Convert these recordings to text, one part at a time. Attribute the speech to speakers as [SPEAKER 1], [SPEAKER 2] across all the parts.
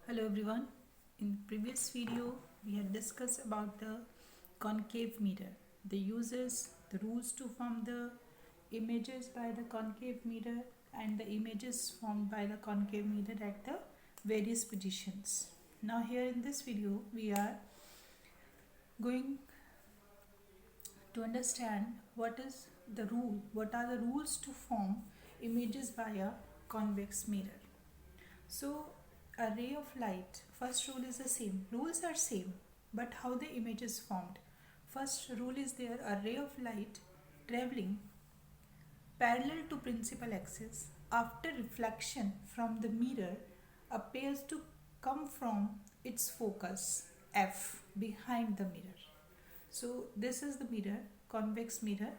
[SPEAKER 1] Hello everyone. In the previous video, we had discussed about the concave mirror, the uses, the rules to form the images by the concave mirror and the images formed by the concave mirror at the various positions. Now here in this video, we are going to understand what is the rule, what are the rules to form images by a convex mirror. So a ray of light, first rule is the same. Rules are same, but how the image is formed. First rule is there, a ray of light traveling parallel to principal axis after reflection from the mirror appears to come from its focus F behind the mirror. So this is the mirror, convex mirror.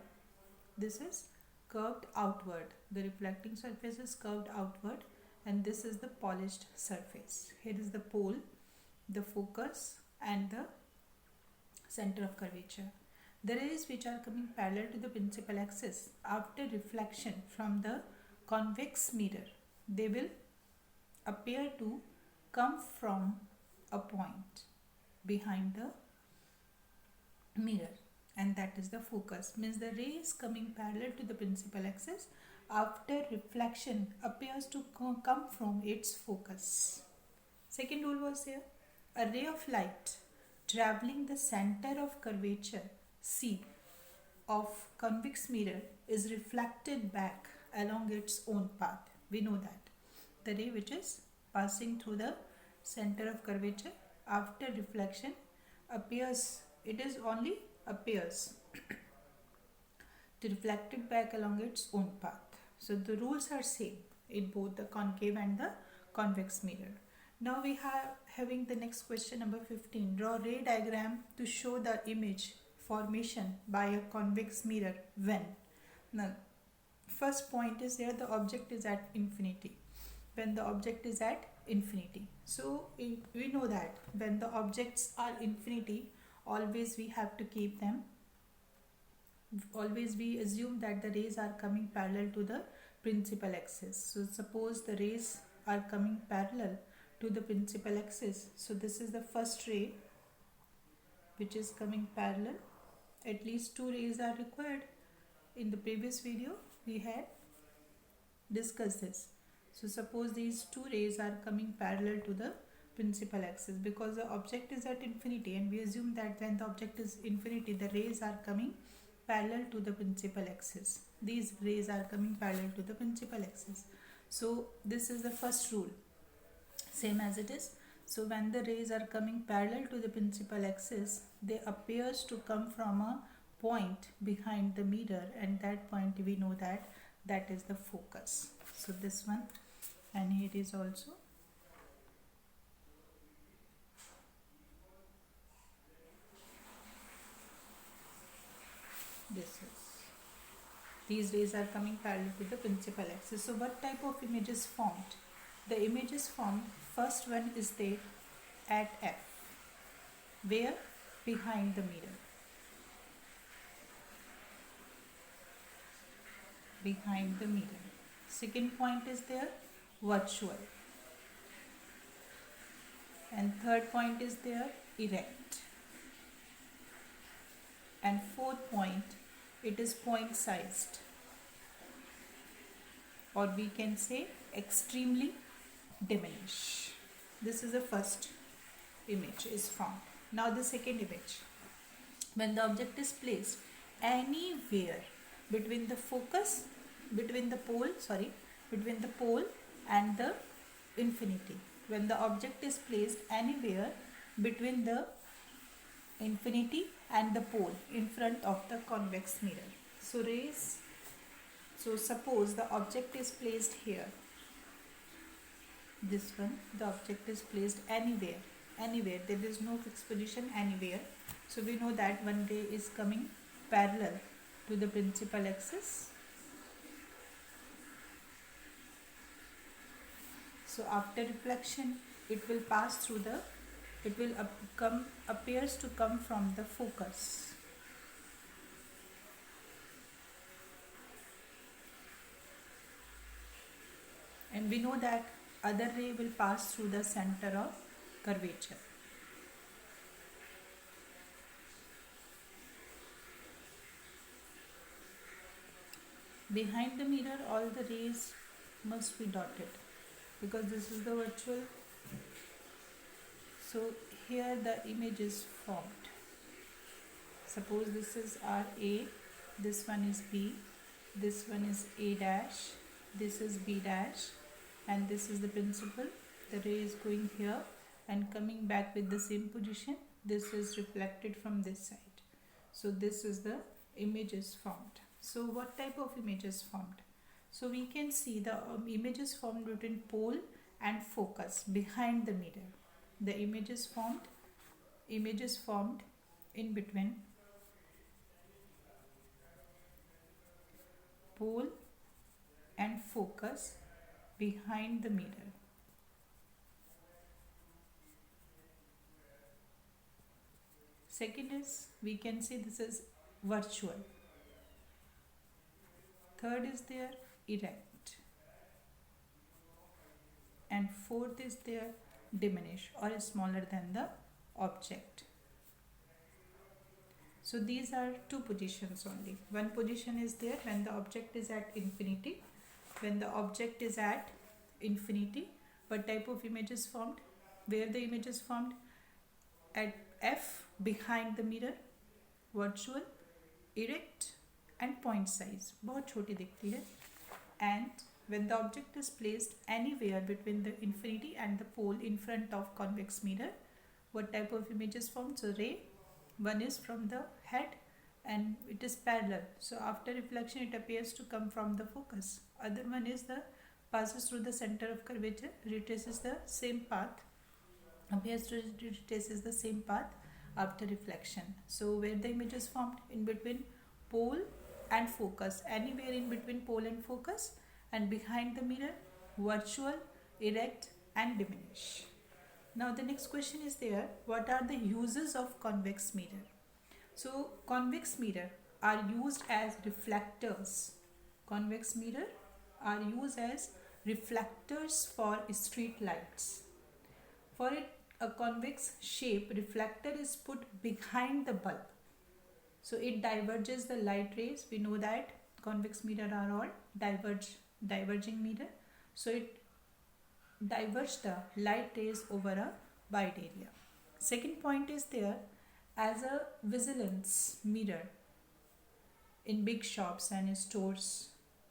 [SPEAKER 1] This is curved outward. The reflecting surface is curved outward and this is the polished surface. Here is the pole, the focus and the center of curvature. The rays which are coming parallel to the principal axis after reflection from the convex mirror, they will appear to come from a point behind the mirror, and that is the focus. Means the ray is coming parallel to the principal axis after reflection appears to come from its focus. Second rule was here, a ray of light traveling the center of curvature C of convex mirror is reflected back along its own path. We know that the ray which is passing through the center of curvature after reflection appears, it is only appears to reflect it back along its own path. So the rules are same in both the concave and the convex mirror. Now we are having the next question, number 15. Draw ray diagram to show the image formation by a convex mirror when. Now first point is there, the object is at infinity. When the object is at infinity. So we know that when the objects are infinity, always we have to keep them, always we assume that the rays are coming parallel to the principal axis. So suppose the rays are coming parallel to the principal axis. So this is the first ray which is coming parallel. At least two rays are required. In the previous video we had discussed this. So suppose these two rays are coming parallel to the principal axis, because the object is at infinity and we assume that when the object is infinity, the rays are coming parallel to the principal axis. These rays are coming parallel to the principal axis. So this is the first rule, same as it is. So when the rays are coming parallel to the principal axis, they appears to come from a point behind the mirror, and that point we know that is the focus. So this one, and here is also this is, these rays are coming parallel to the principal axis. So what type of image is formed? The image is formed, first one is there at F, where? Behind the mirror, behind the mirror. Second point is there virtual, and third point is there erect, and fourth point, it is point sized, or we can say extremely diminished. This is the first image is formed. Now the second image, when the object is placed anywhere between the focus, between the pole and the infinity. When the object is placed anywhere between the infinity and the pole in front of the convex mirror. So rays, so suppose the object is placed here, this one, the object is placed anywhere, there is no fixed position, anywhere. So we know that one ray is coming parallel to the principal axis. So after reflection, it will pass through the, it will appears to come from the focus. And we know that other ray will pass through the center of curvature. Behind the mirror, all the rays must be dotted because this is the virtual. So here the image is formed. Suppose this is our A, this one is B, this one is A dash, this is B dash, and this is the principal. The ray is going here and coming back with the same position. This is reflected from this side. So this is the image is formed. So what type of image is formed? So we can see the image is formed between pole and focus behind the mirror. The image is formed in between pole and focus behind the mirror. Second is, we can say this is virtual. Third is there erect. And fourth is there diminish or is smaller than the object. So these are two positions only. One position is there when the object is at infinity. When the object is at infinity, what type of image is formed? Where the image is formed? At F, behind the mirror, virtual, erect and point size. बहुत छोटी दिखती है. And when the object is placed anywhere between the infinity and the pole in front of convex mirror, what type of image is formed? So ray, one is from the head and it is parallel. So after reflection it appears to come from the focus. Other one is the passes through the center of curvature, retraces the same path, appears to retraces the same path after reflection. So where the image is formed? In between pole and focus, anywhere in between pole and focus, and behind the mirror, virtual, erect and diminish. Now the next question is there, what are the uses of convex mirror? So convex mirror are used as reflectors. Convex mirror are used as reflectors for street lights. For a convex shape, reflector is put behind the bulb. So it diverges the light rays. We know that convex mirror are all diverging mirror. So it diverge the light rays over a wide area. Second point is there as a vigilance mirror in big shops and stores.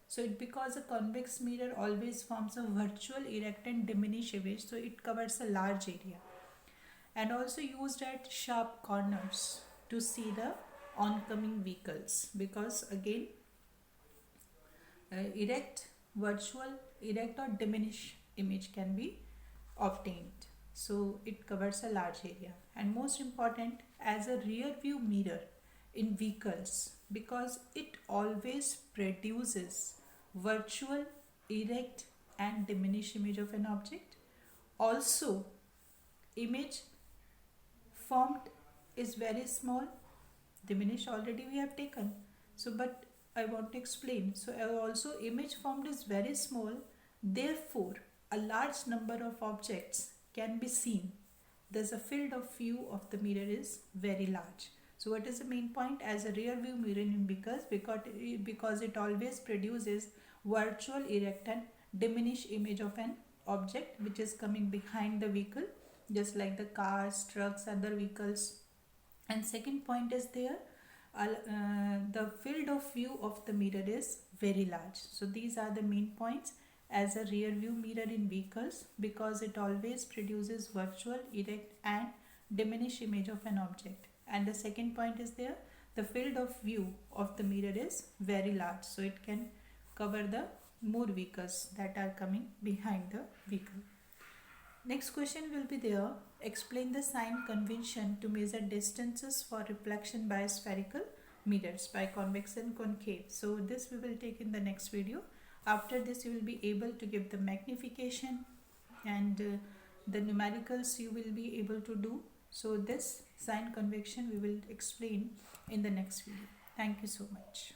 [SPEAKER 1] So it because a convex mirror always forms a virtual, erect and diminish image, so it covers a large area. And also used at sharp corners to see the oncoming vehicles, because again erect, virtual, erect or diminish image can be obtained. So it covers a large area. And most important, as a rear view mirror in vehicles, because it always produces virtual, erect and diminish image of an object. Also image formed is very small, diminish already we have taken. So but I want to explain. So also image formed is very small, therefore a large number of objects can be seen. Thus a field of view of the mirror is very large. So what is the main point? As a rear view mirror in vehicles, because it always produces virtual, erect and diminish image of an object which is coming behind the vehicle, just like the cars, trucks, other vehicles. And second point is there, the field of view of the mirror is very large. So these are the main points as a rear view mirror in vehicles, because it always produces virtual, erect and diminish image of an object. And the second point is there, the field of view of the mirror is very large, so it can cover the more vehicles that are coming behind the vehicle. Next question will be there, explain the sign convention to measure distances for reflection by spherical mirrors, by convex and concave. So this we will take in the next video. After this you will be able to give the magnification and the numericals you will be able to do. So this sign convection we will explain in the next video. Thank you so much.